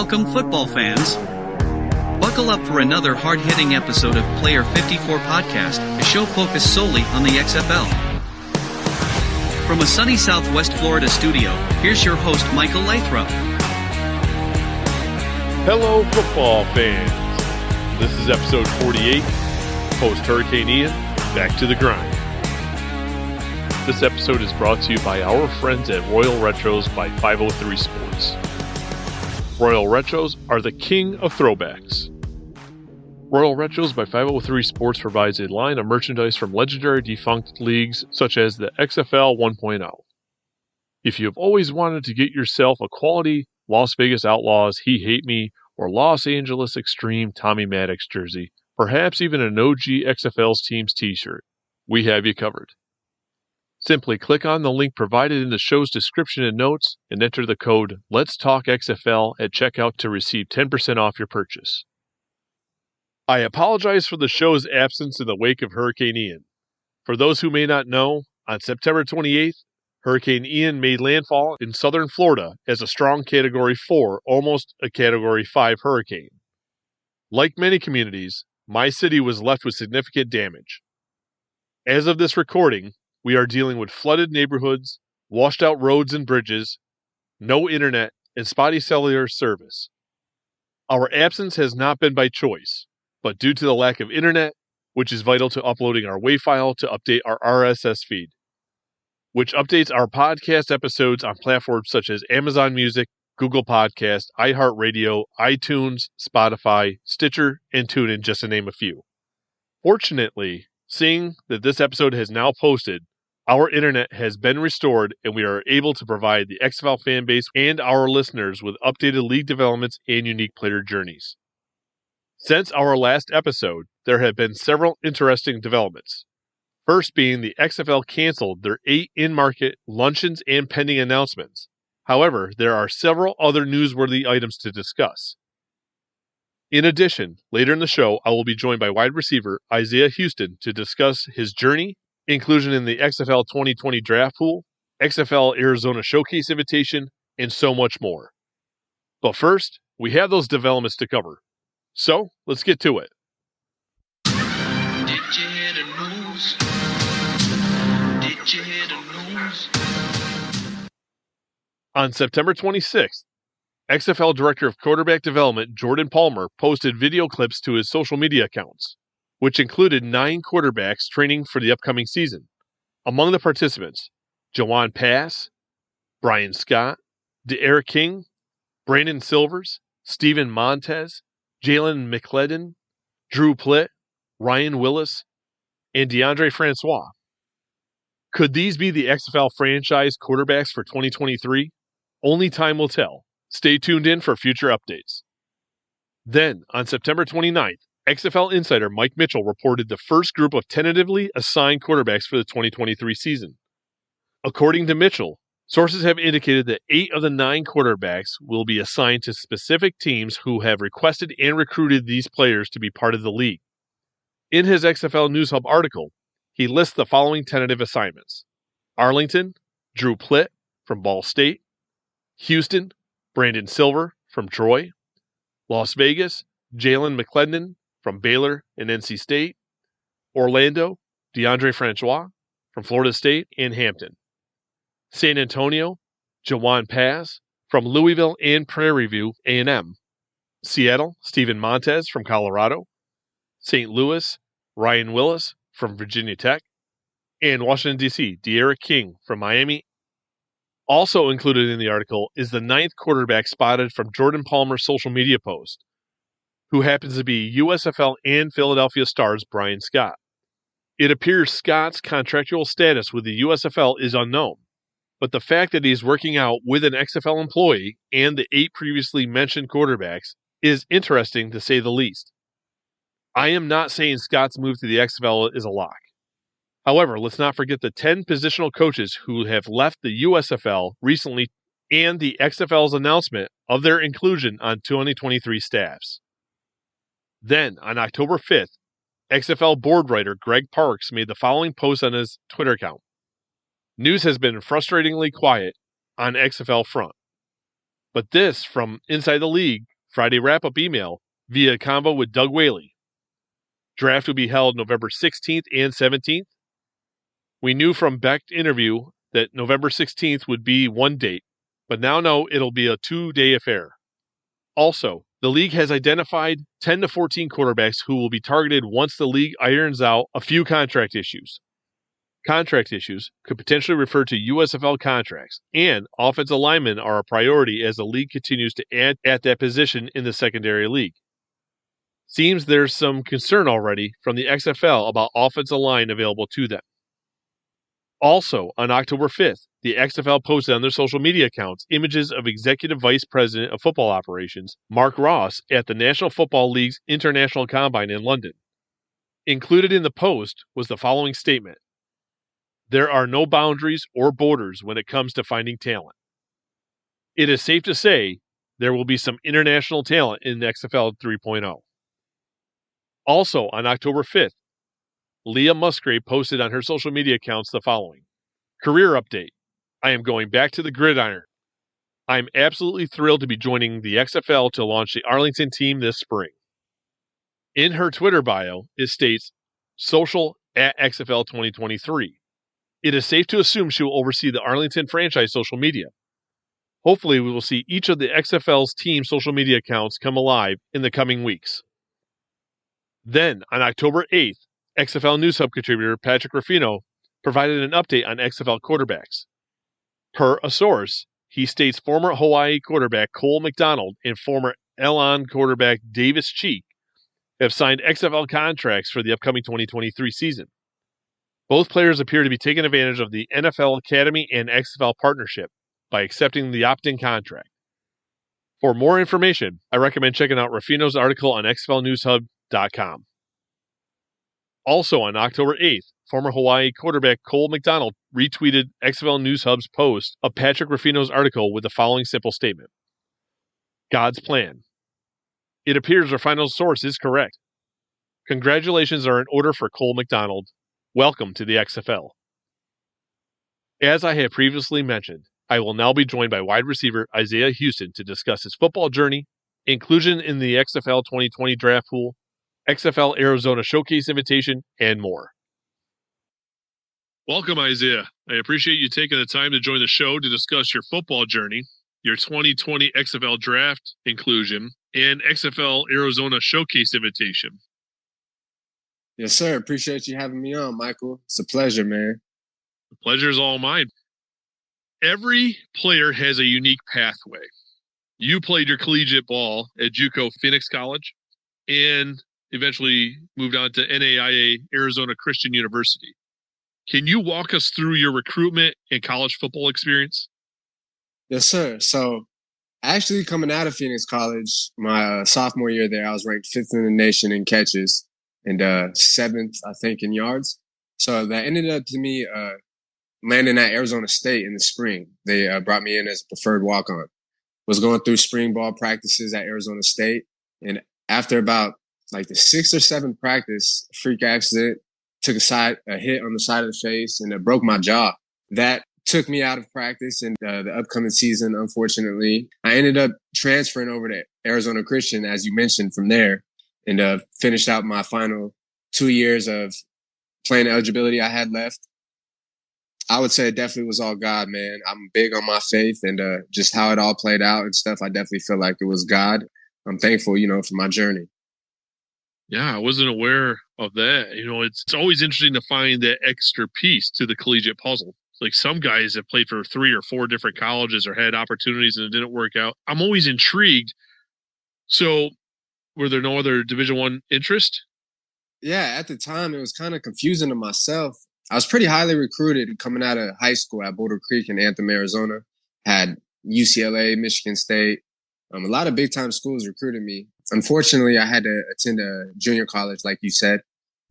Welcome, football fans. Buckle up for another hard-hitting episode of Player 54 Podcast, a show focused solely on the XFL. From a sunny Southwest Florida studio, here's your host, Michael Lathrop. Hello, football fans. This is episode 48, post-Hurricane Ian, back to the grind. This episode is brought to you by our friends at Royal Retros by 503 Sports. Royal Retros are the king of throwbacks. Royal Retros by 503 Sports provides a line of merchandise from legendary defunct leagues such as the XFL 1.0. If you have always wanted to get yourself a quality Las Vegas Outlaws He Hate Me or Los Angeles Extreme Tommy Maddox jersey, perhaps even an OG XFL's team's t-shirt, we have you covered. Simply click on the link provided in the show's description and notes and enter the code LETSTALKXFL at checkout to receive 10% off your purchase. I apologize for the show's absence in the wake of Hurricane Ian. For those who may not know, on September 28th, Hurricane Ian made landfall in southern Florida as a strong Category 4, almost a Category 5 hurricane. Like many communities, my city was left with significant damage. As of this recording, we are dealing with flooded neighborhoods, washed out roads and bridges, no internet, and spotty cellular service. Our absence has not been by choice, but due to the lack of internet, which is vital to uploading our WAV file to update our RSS feed, which updates our podcast episodes on platforms such as Amazon Music, Google Podcast, iHeartRadio, iTunes, Spotify, Stitcher, and TuneIn, just to name a few. Fortunately, seeing that this episode has now posted, our internet has been restored and we are able to provide the XFL fan base and our listeners with updated league developments and unique player journeys. Since our last episode, there have been several interesting developments. First being the XFL canceled their 8 in-market luncheons and pending announcements. However, there are several other newsworthy items to discuss. In addition, later in the show, I will be joined by wide receiver Isaiah Huston to discuss his journey, inclusion in the XFL 2020 draft pool, XFL Arizona Showcase Invitation, and so much more. But first, we have those developments to cover. So, let's get to it. Did you hear the news? Did you hear the news? On September 26th, XFL Director of Quarterback Development Jordan Palmer posted video clips to his social media accounts, which included 9 quarterbacks training for the upcoming season. Among the participants, Jawan Pass, Brian Scott, D'Eriq King, Brandon Silvers, Steven Montez, Jalen McClellan, Drew Plitt, Ryan Willis, and DeAndre Francois. Could these be the XFL franchise quarterbacks for 2023? Only time will tell. Stay tuned in for future updates. Then, on September 29th, XFL insider Mike Mitchell reported the first group of tentatively assigned quarterbacks for the 2023 season. According to Mitchell, sources have indicated that 8 of the 9 quarterbacks will be assigned to specific teams who have requested and recruited these players to be part of the league. In his XFL News Hub article, he lists the following tentative assignments: Arlington, Drew Plitt from Ball State; Houston, Brandon Silver from Troy; Las Vegas, Jalen McClellan from Baylor and NC State; Orlando, DeAndre Francois from Florida State and Hampton; San Antonio, Jawan Pass from Louisville and Prairie View A&M; Seattle, Steven Montez from Colorado; St. Louis, Ryan Willis from Virginia Tech; and Washington, D.C., D'Eriq King from Miami. Also included in the article is the 9th quarterback spotted from Jordan Palmer's social media post, who happens to be USFL and Philadelphia Stars Brian Scott. It appears Scott's contractual status with the USFL is unknown, but the fact that he's working out with an XFL employee and the 8 previously mentioned quarterbacks is interesting to say the least. I am not saying Scott's move to the XFL is a lock. However, let's not forget the 10 positional coaches who have left the USFL recently and the XFL's announcement of their inclusion on 2023 staffs. Then, on October 5th, XFL board writer Greg Parks made the following post on his Twitter account. News has been frustratingly quiet on XFL front. But this from Inside the League, Friday wrap-up email via convo with Doug Whaley. Draft will be held November 16th and 17th. We knew from Beck's interview that November 16th would be one date, but now know it'll be a 2-day affair. Also, the league has identified 10 to 14 quarterbacks who will be targeted once the league irons out a few contract issues. Contract issues could potentially refer to USFL contracts, and offensive linemen are a priority as the league continues to add at that position in the secondary league. Seems there's some concern already from the XFL about offensive line available to them. Also, on October 5th, the XFL posted on their social media accounts images of Executive Vice President of Football Operations, Marc Ross, at the National Football League's International Combine in London. Included in the post was the following statement: "There are no boundaries or borders when it comes to finding talent. It is safe to say there will be some international talent in XFL 3.0. Also, on October 5th, Lia Musgrave posted on her social media accounts the following: "Career update. I am going back to the gridiron. I am absolutely thrilled to be joining the XFL to launch the Arlington team this spring." In her Twitter bio, it states, "Social at XFL 2023. It is safe to assume she will oversee the Arlington franchise social media. Hopefully, we will see each of the XFL's team social media accounts come alive in the coming weeks." Then, on October 8th, XFL News Hub contributor Patrick Rifino provided an update on XFL quarterbacks. Per a source, he states former Hawaii quarterback Cole McDonald and former Elon quarterback Davis Cheek have signed XFL contracts for the upcoming 2023 season. Both players appear to be taking advantage of the NFL Academy and XFL partnership by accepting the opt-in contract. For more information, I recommend checking out Rafino's article on XFLNewsHub.com. Also on October 8th, former Hawaii quarterback Cole McDonald retweeted XFL News Hub's post of Patrick Rafino's article with the following simple statement: "God's plan. It appears Rafino's source is correct. Congratulations are in order for Cole McDonald. Welcome to the XFL." As I have previously mentioned, I will now be joined by wide receiver Isaiah Huston to discuss his football journey, inclusion in the XFL 2020 draft pool, XFL Arizona Showcase Invitation, and more. Welcome, Isaiah. I appreciate you taking the time to join the show to discuss your football journey, your 2020 XFL Draft Inclusion, and XFL Arizona Showcase Invitation. Yes, sir. Appreciate you having me on, Michael. It's a pleasure, man. The pleasure is all mine. Every player has a unique pathway. You played your collegiate ball at JUCO Phoenix College and eventually moved on to NAIA Arizona Christian University. Can you walk us through your recruitment and college football experience? Yes, sir. So actually coming out of Phoenix College, my sophomore year there, I was ranked 5th in the nation in catches and 7th, I think, in yards. So that ended up to me landing at Arizona State in the spring. They brought me in as a preferred walk-on. Was going through spring ball practices at Arizona State. And after about like the 6th or 7th practice, freak accident, took a hit on the side of the face and it broke my jaw. That took me out of practice in the upcoming season, unfortunately. I ended up transferring over to Arizona Christian, as you mentioned, from there, and finished out my final 2 years of playing eligibility I had left. I would say it definitely was all God, man. I'm big on my faith and just how it all played out and stuff. I definitely feel like it was God. I'm thankful, for my journey. Yeah, I wasn't aware of that. It's always interesting to find that extra piece to the collegiate puzzle. Like some guys have played for 3 or 4 different colleges or had opportunities and it didn't work out. I'm always intrigued. So were there no other Division I interest? Yeah, at the time, it was kind of confusing to myself. I was pretty highly recruited coming out of high school at Boulder Creek in Anthem, Arizona. Had UCLA, Michigan State. A lot of big-time schools recruited me. Unfortunately, I had to attend a junior college, like you said,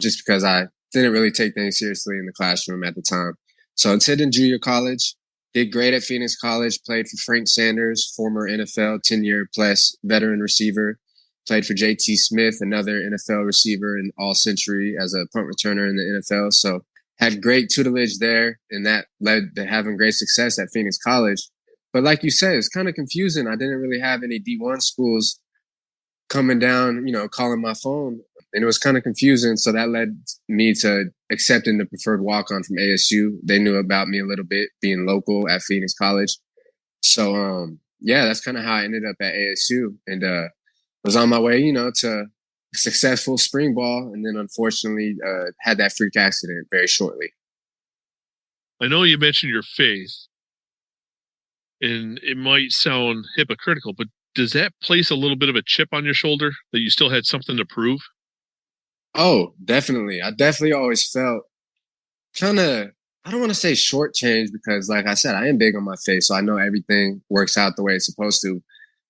just because I didn't really take things seriously in the classroom at the time. So I attended junior college, did great at Phoenix College, played for Frank Sanders, former NFL 10-year-plus veteran receiver, played for J.T. Smith, another NFL receiver and all-century as a punt returner in the NFL. So had great tutelage there, and that led to having great success at Phoenix College. But like you said, it's kind of confusing. I didn't really have any D1 schools coming down, calling my phone. And it was kind of confusing. So that led me to accepting the preferred walk-on from ASU. They knew about me a little bit, being local at Phoenix College. So, that's kind of how I ended up at ASU. And was on my way, to successful spring ball. And then unfortunately had that freak accident very shortly. I know you mentioned your faith. And it might sound hypocritical, but does that place a little bit of a chip on your shoulder that you still had something to prove? Oh, definitely. I definitely always felt kind of, I don't want to say shortchanged because, like I said, I am big on my faith, so I know everything works out the way it's supposed to.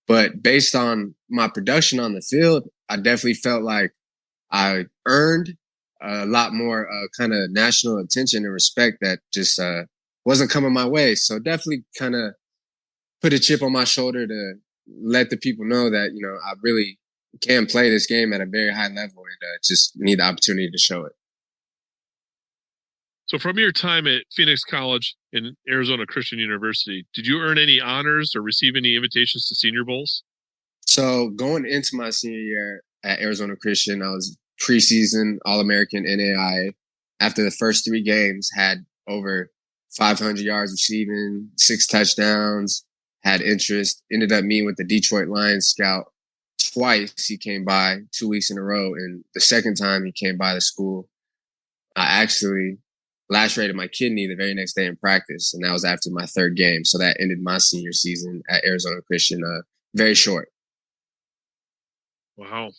But based on my production on the field, I definitely felt like I earned a lot more kind of national attention and respect that just wasn't coming my way. So definitely kind of put a chip on my shoulder to let the people know that, I really can play this game at a very high level and just need the opportunity to show it. So from your time at Phoenix College and Arizona Christian University, did you earn any honors or receive any invitations to Senior Bowls? So going into my senior year at Arizona Christian, I was preseason All-American NAIA. After the first 3 games, had over 500 yards receiving, 6 touchdowns, had interest, ended up meeting with the Detroit Lions scout twice. He came by 2 weeks in a row. And the second time he came by the school, I actually lacerated my kidney the very next day in practice. And that was after my 3rd game. So that ended my senior season at Arizona Christian, very short. Wow.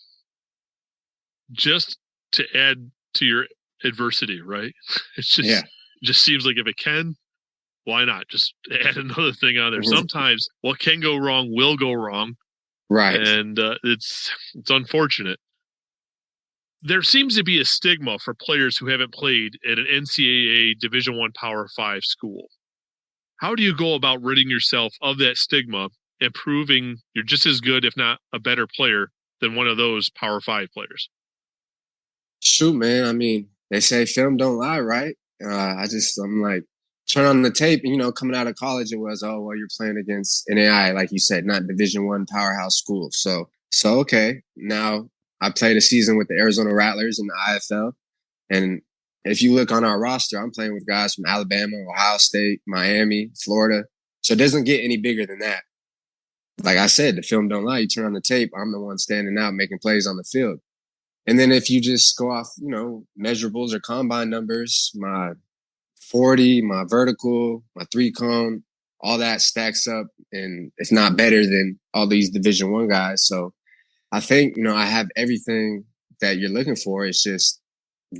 Just to add to your adversity, right? It's just, It just seems like if it can, why not? Just add another thing on there. Sometimes what can go wrong will go wrong. Right. And it's unfortunate. There seems to be a stigma for players who haven't played at an NCAA Division I Power 5 school. How do you go about ridding yourself of that stigma and proving you're just as good, if not a better player than one of those Power 5 players? Shoot, man. I mean, they say film don't lie, right? I'm like, turn on the tape, coming out of college, it was, you're playing against NAI, like you said, not Division I powerhouse school. So okay. Now I played a season with the Arizona Rattlers in the IFL. And if you look on our roster, I'm playing with guys from Alabama, Ohio State, Miami, Florida. So it doesn't get any bigger than that. Like I said, the film don't lie. You turn on the tape, I'm the one standing out making plays on the field. And then if you just go off, measurables or combine numbers, my 40, my vertical, my 3-cone, all that stacks up, and if not better than all these Division I guys. So I think, I have everything that you're looking for. It's just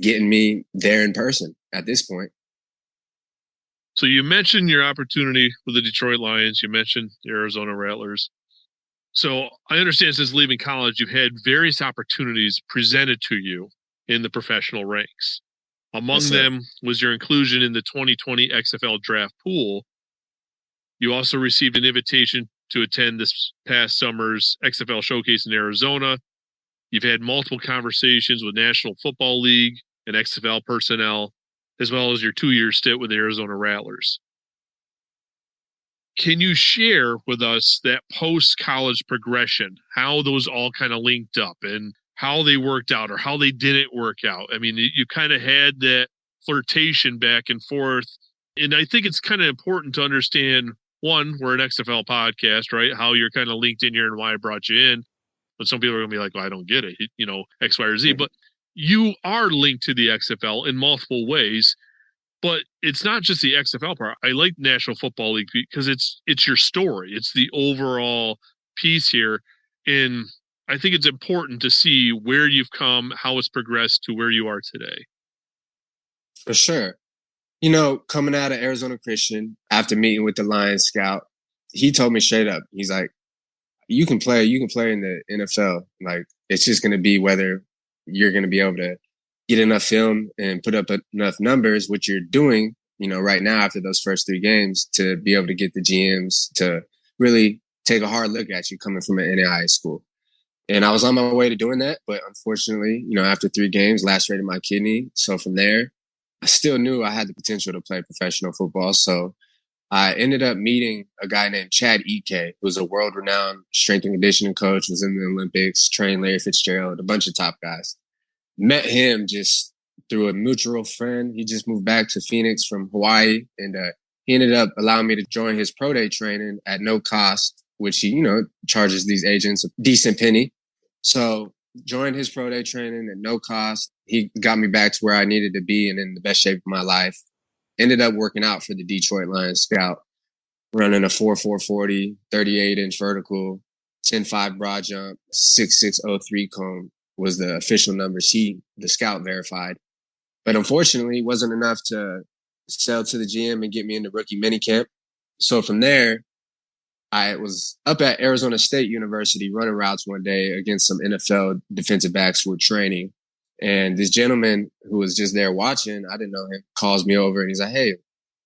getting me there in person at this point. So you mentioned your opportunity with the Detroit Lions. You mentioned the Arizona Rattlers. So I understand since leaving college, you've had various opportunities presented to you in the professional ranks. Among them was your inclusion in the 2020 XFL Draft Pool. You also received an invitation to attend this past summer's XFL Showcase in Arizona. You've had multiple conversations with National Football League and XFL personnel, as well as your 2-year stint with the Arizona Rattlers. Can you share with us that post-college progression, how those all kind of linked up and how they worked out or how they didn't work out? I mean, you kind of had that flirtation back and forth. And I think it's kind of important to understand, one, we're an XFL podcast, right? How you're kind of linked in here and why I brought you in. But some people are going to be like, well, I don't get it, X, Y, or Z. But you are linked to the XFL in multiple ways. But it's not just the XFL part. I like National Football League because it's your story. It's the overall piece here. And I think it's important to see where you've come, how it's progressed to where you are today. For sure. Coming out of Arizona Christian, after meeting with the Lions scout, he told me straight up, he's like, you can play in the NFL. Like, it's just going to be whether you're going to be able to get enough film and put up enough numbers, which you're doing, right now after those first 3 games, to be able to get the GMs to really take a hard look at you coming from an NAIA school. And I was on my way to doing that. But unfortunately, after 3 games, lacerated my kidney. So from there, I still knew I had the potential to play professional football. So I ended up meeting a guy named Chad Ike, who was a world-renowned strength and conditioning coach, was in the Olympics, trained Larry Fitzgerald, a bunch of top guys. Met him just through a mutual friend. He just moved back to Phoenix from Hawaii, and he ended up allowing me to join his pro day training at no cost, which he, charges these agents a decent penny. So joined his pro day training at no cost. He got me back to where I needed to be and in the best shape of my life. Ended up working out for the Detroit Lions scout, running a 4.440, 38-inch vertical, 10.5 broad jump, 6.603 cone was the official numbers the scout verified. But unfortunately, it wasn't enough to sell to the GM and get me into rookie minicamp. So from there, I was up at Arizona State University running routes one day against some NFL defensive backs who were training. And this gentleman who was just there watching, I didn't know him, calls me over and he's like, "Hey,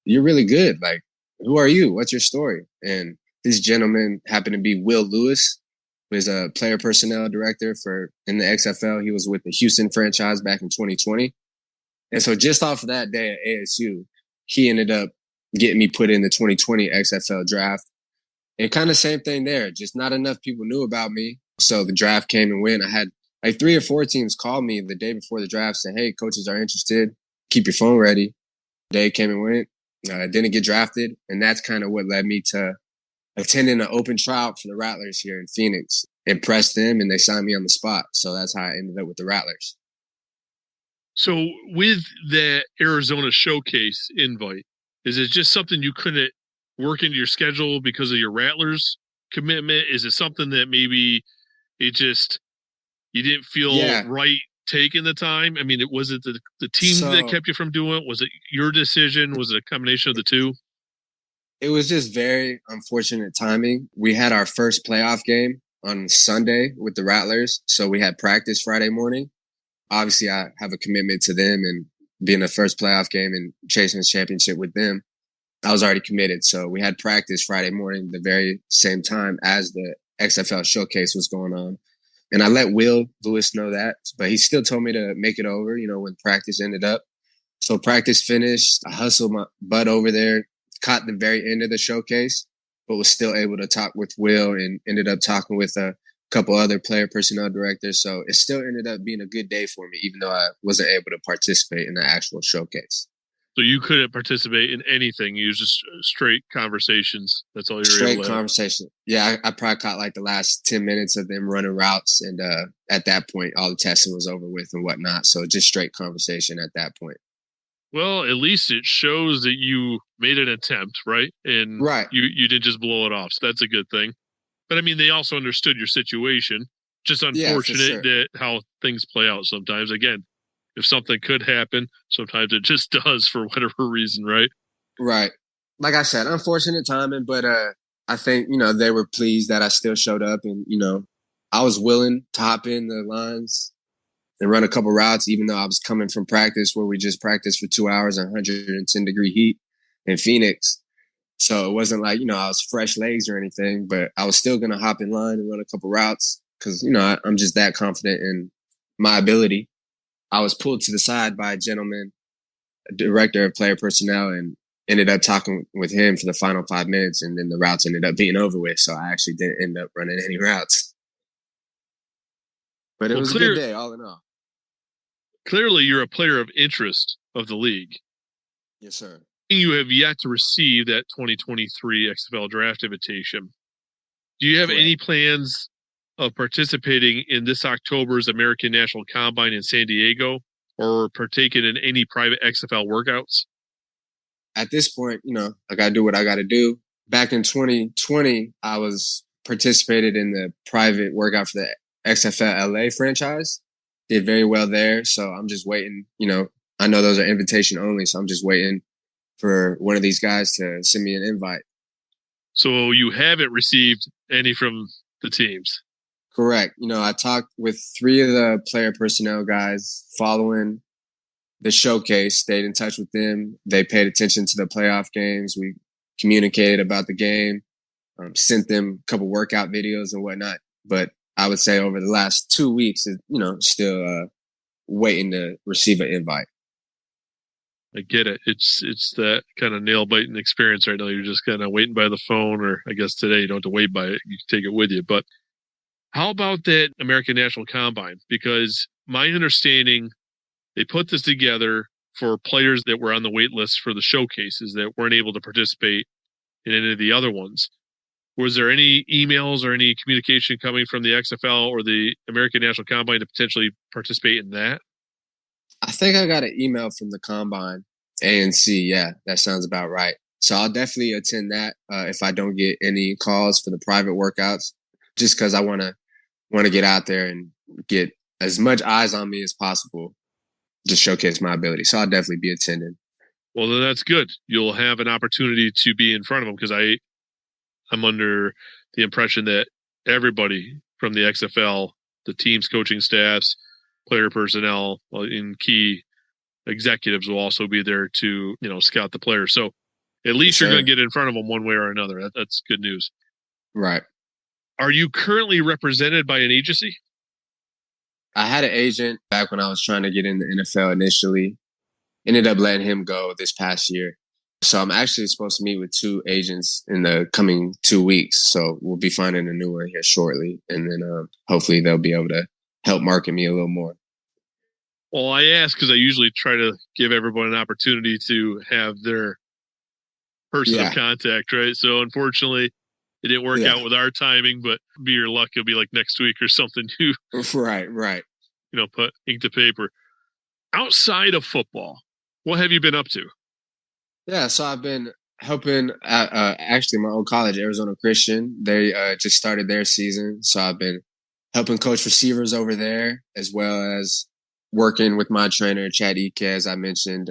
you're really good. Like, who are you? What's your story?" And this gentleman happened to be Will Lewis, who is a player personnel director in the XFL. He was with the Houston franchise back in 2020. And so just off of that day at ASU, he ended up getting me put in the 2020 XFL draft. And kind of same thing there. Just not enough people knew about me. So the draft came and went. I had like 3 or 4 teams called me the day before the draft saying, "Hey, coaches are interested. Keep your phone ready." Day came and went. I didn't get drafted. And that's kind of what led me to attending an open tryout for the Rattlers here in Phoenix. Impressed them and they signed me on the spot. So that's how I ended up with the Rattlers. So with the Arizona Showcase invite, is it just something you couldn't work into your schedule because of your Rattlers commitment? Is it something that maybe you didn't feel right taking the time? I mean, was it the team that kept you from doing it? Was it your decision? Was it a combination of the two? It was just very unfortunate timing. We had our first playoff game on Sunday with the Rattlers. So we had practice Friday morning. Obviously, I have a commitment to them and being the first playoff game and chasing a championship with them. I was already committed. So we had practice Friday morning, the very same time as the XFL Showcase was going on. And I let Will Lewis know that, but he still told me to make it over, when practice ended up. So practice finished. I hustled my butt over there, caught the very end of the showcase, but was still able to talk with Will and ended up talking with a couple other player personnel directors. So it still ended up being a good day for me, even though I wasn't able to participate in the actual showcase. So you couldn't participate in anything. You was just straight conversations. That's all you were able to Straight conversation. Yeah, I probably caught like the last 10 minutes of them running routes. And at that point, all the testing was over with and whatnot. So just straight conversation at that point. Well, at least it shows that you made an attempt, right? And you didn't just blow it off. So that's a good thing. But I mean, they also understood your situation. Just unfortunate that how things play out sometimes. Again, if something could happen, sometimes it just does for whatever reason, right? Right. Like I said, unfortunate timing, but I think, they were pleased that I still showed up and, I was willing to hop in the lines and run a couple routes, even though I was coming from practice where we just practiced for 2 hours in 110-degree heat in Phoenix. So it wasn't like, I was fresh legs or anything, but I was still going to hop in line and run a couple routes because, I'm just that confident in my ability. I was pulled to the side by a gentleman, a director of player personnel, and ended up talking with him for the final 5 minutes. And then the routes ended up being over with. So I actually didn't end up running any routes. But it was a good day, all in all. Clearly, you're a player of interest of the league. Yes, sir. You have yet to receive that 2023 XFL Draft Invitation. Do you have any plans of participating in this October's American National Combine in San Diego or partaking in any private XFL workouts? At this point, I got to do what I got to do. Back in 2020, I was participated in the private workout for the XFL LA franchise. Did very well there. So I'm just waiting. I know those are invitation only. So I'm just waiting for one of these guys to send me an invite. So you haven't received any from the teams? Correct. I talked with 3 of the player personnel guys following the showcase, stayed in touch with them. They paid attention to the playoff games. We communicated about the game, sent them a couple workout videos and whatnot. But I would say over the last 2 weeks, still waiting to receive an invite. I get it. It's that kind of nail biting experience right now. You're just kind of waiting by the phone, or I guess today you don't have to wait by it. You can take it with you. But how about that American National Combine? Because my understanding, they put this together for players that were on the wait list for the showcases that weren't able to participate in any of the other ones. Was there any emails or any communication coming from the XFL or the American National Combine to potentially participate in that? I think I got an email from the Combine, ANC. Yeah, that sounds about right. So I'll definitely attend that if I don't get any calls for the private workouts, just because I want to get out there and get as much eyes on me as possible, just showcase my ability. So I'll definitely be attending. Well, then that's good. You'll have an opportunity to be in front of them, because I'm under the impression that everybody from the XFL, the teams, coaching staffs, player personnel, and key executives will also be there to, scout the players. So at least you're going to get in front of them one way or another. That's good news. Right. Are you currently represented by an agency? I had an agent back when I was trying to get in the NFL initially. Ended up letting him go this past year. So I'm actually supposed to meet with 2 agents in the coming 2 weeks. So we'll be finding a new one here shortly. And then hopefully they'll be able to help market me a little more. Well, I ask because I usually try to give everyone an opportunity to have their person of contact, right? So unfortunately, it didn't work out with our timing, but be your luck, it'll be like next week or something too. Right. Put ink to paper. Outside of football, what have you been up to? Yeah, so I've been helping at actually my old college, Arizona Christian. They just started their season. So I've been helping coach receivers over there, as well as working with my trainer, Chad Ike, as I mentioned,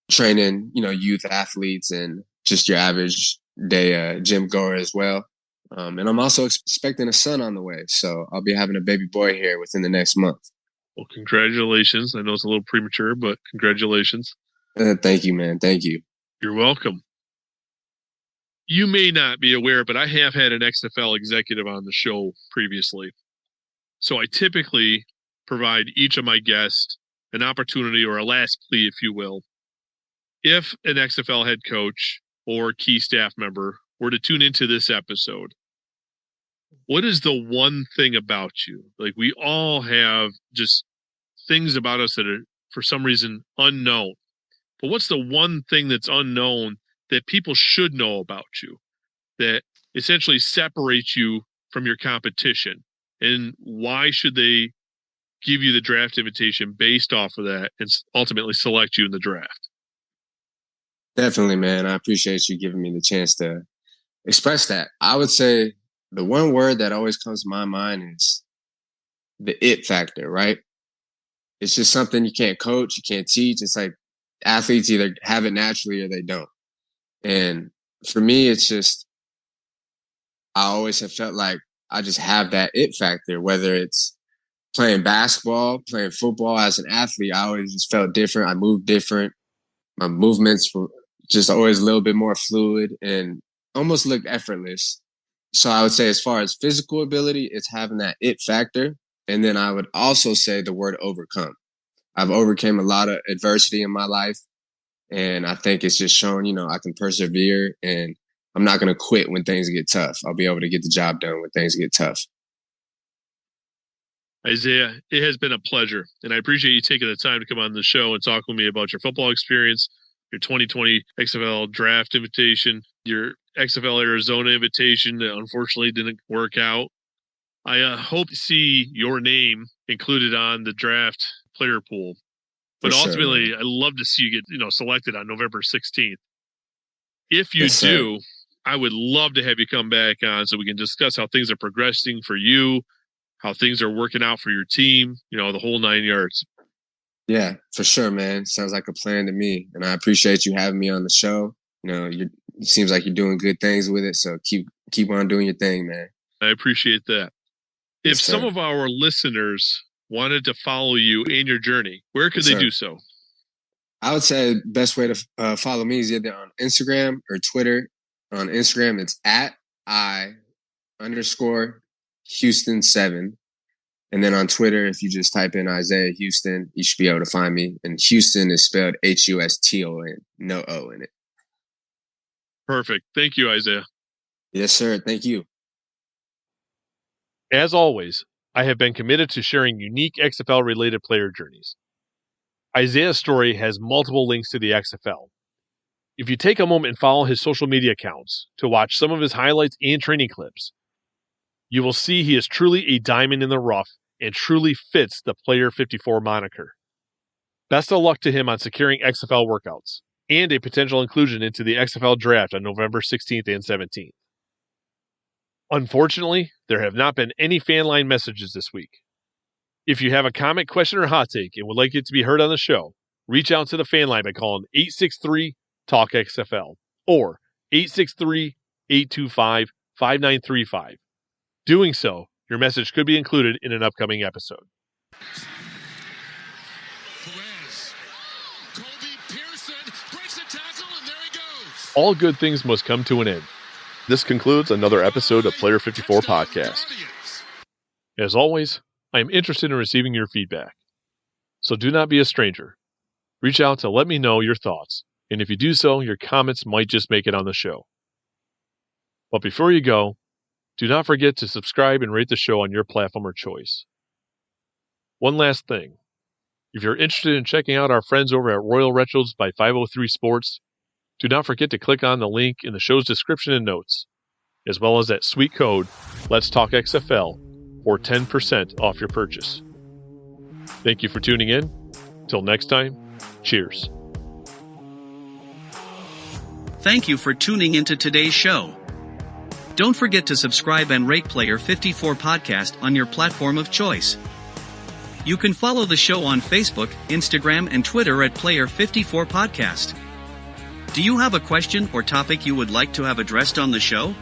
training, youth athletes and just your average day gym goer as well. And I'm also expecting a son on the way. So I'll be having a baby boy here within the next month. Well, congratulations. I know it's a little premature, but congratulations. Thank you, man. Thank you. You're welcome. You may not be aware, but I have had an XFL executive on the show previously. So I typically provide each of my guests an opportunity, or a last plea, if you will. If an XFL head coach or key staff member were to tune into this episode, what is the one thing about you? Like, we all have just things about us that are, for some reason, unknown. But what's the one thing that's unknown that people should know about you that essentially separates you from your competition? And why should they give you the draft invitation based off of that and ultimately select you in the draft? Definitely, man. I appreciate you giving me the chance to express that. I would say the one word that always comes to my mind is the it factor, right? It's just something you can't coach, you can't teach. It's like athletes either have it naturally or they don't. And for me, it's just, I always have felt like I just have that it factor, whether it's playing basketball, playing football. As an athlete, I always just felt different. I moved different. My movements were just always a little bit more fluid and almost looked effortless. So I would say, as far as physical ability, it's having that it factor. And then I would also say the word overcome. I've overcame a lot of adversity in my life. And I think it's just shown, I can persevere, and I'm not going to quit when things get tough. I'll be able to get the job done when things get tough. Isaiah, it has been a pleasure. And I appreciate you taking the time to come on the show and talk with me about your football experience, your 2020 XFL Draft Invitation, your XFL Arizona Invitation that unfortunately didn't work out. I hope to see your name included on the draft player pool. But ultimately, I'd love to see you get, selected on November 16th. If you do, I would love to have you come back on so we can discuss how things are progressing for you, how things are working out for your team, the whole 9 yards. Yeah, for sure, man. Sounds like a plan to me. And I appreciate you having me on the show. It seems like you're doing good things with it. So keep on doing your thing, man. I appreciate that. If some of our listeners wanted to follow you in your journey, where could they do so? I would say the best way to follow me is either on Instagram or Twitter. On Instagram, it's @I_Huston7. And then on Twitter, if you just type in Isaiah Huston, you should be able to find me. And Houston is spelled Huston, no O in it. Perfect. Thank you, Isaiah. Yes, sir. Thank you. As always, I have been committed to sharing unique XFL-related player journeys. Isaiah's story has multiple links to the XFL. If you take a moment and follow his social media accounts to watch some of his highlights and training clips, you will see he is truly a diamond in the rough and truly fits the Player 54 moniker. Best of luck to him on securing XFL workouts and a potential inclusion into the XFL Draft on November 16th and 17th. Unfortunately, there have not been any fan line messages this week. If you have a comment, question, or hot take and would like it to be heard on the show, reach out to the fan line by calling 863-TALK-XFL or 863-825-5935. Doing so, your message could be included in an upcoming episode. All good things must come to an end. This concludes another episode of Player 54 Podcast. As always, I am interested in receiving your feedback. So do not be a stranger. Reach out to let me know your thoughts, and if you do so, your comments might just make it on the show. But before you go, do not forget to subscribe and rate the show on your platform of choice. One last thing. If you're interested in checking out our friends over at Royal Retros by 503 Sports, do not forget to click on the link in the show's description and notes, as well as that sweet code, LETSTALKXFL, for 10% off your purchase. Thank you for tuning in. Till next time, cheers. Thank you for tuning into today's show. Don't forget to subscribe and rate Player 54 Podcast on your platform of choice. You can follow the show on Facebook, Instagram, and Twitter at Player 54 Podcast. Do you have a question or topic you would like to have addressed on the show?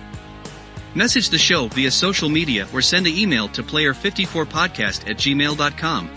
Message the show via social media or send an email to player54podcast@gmail.com.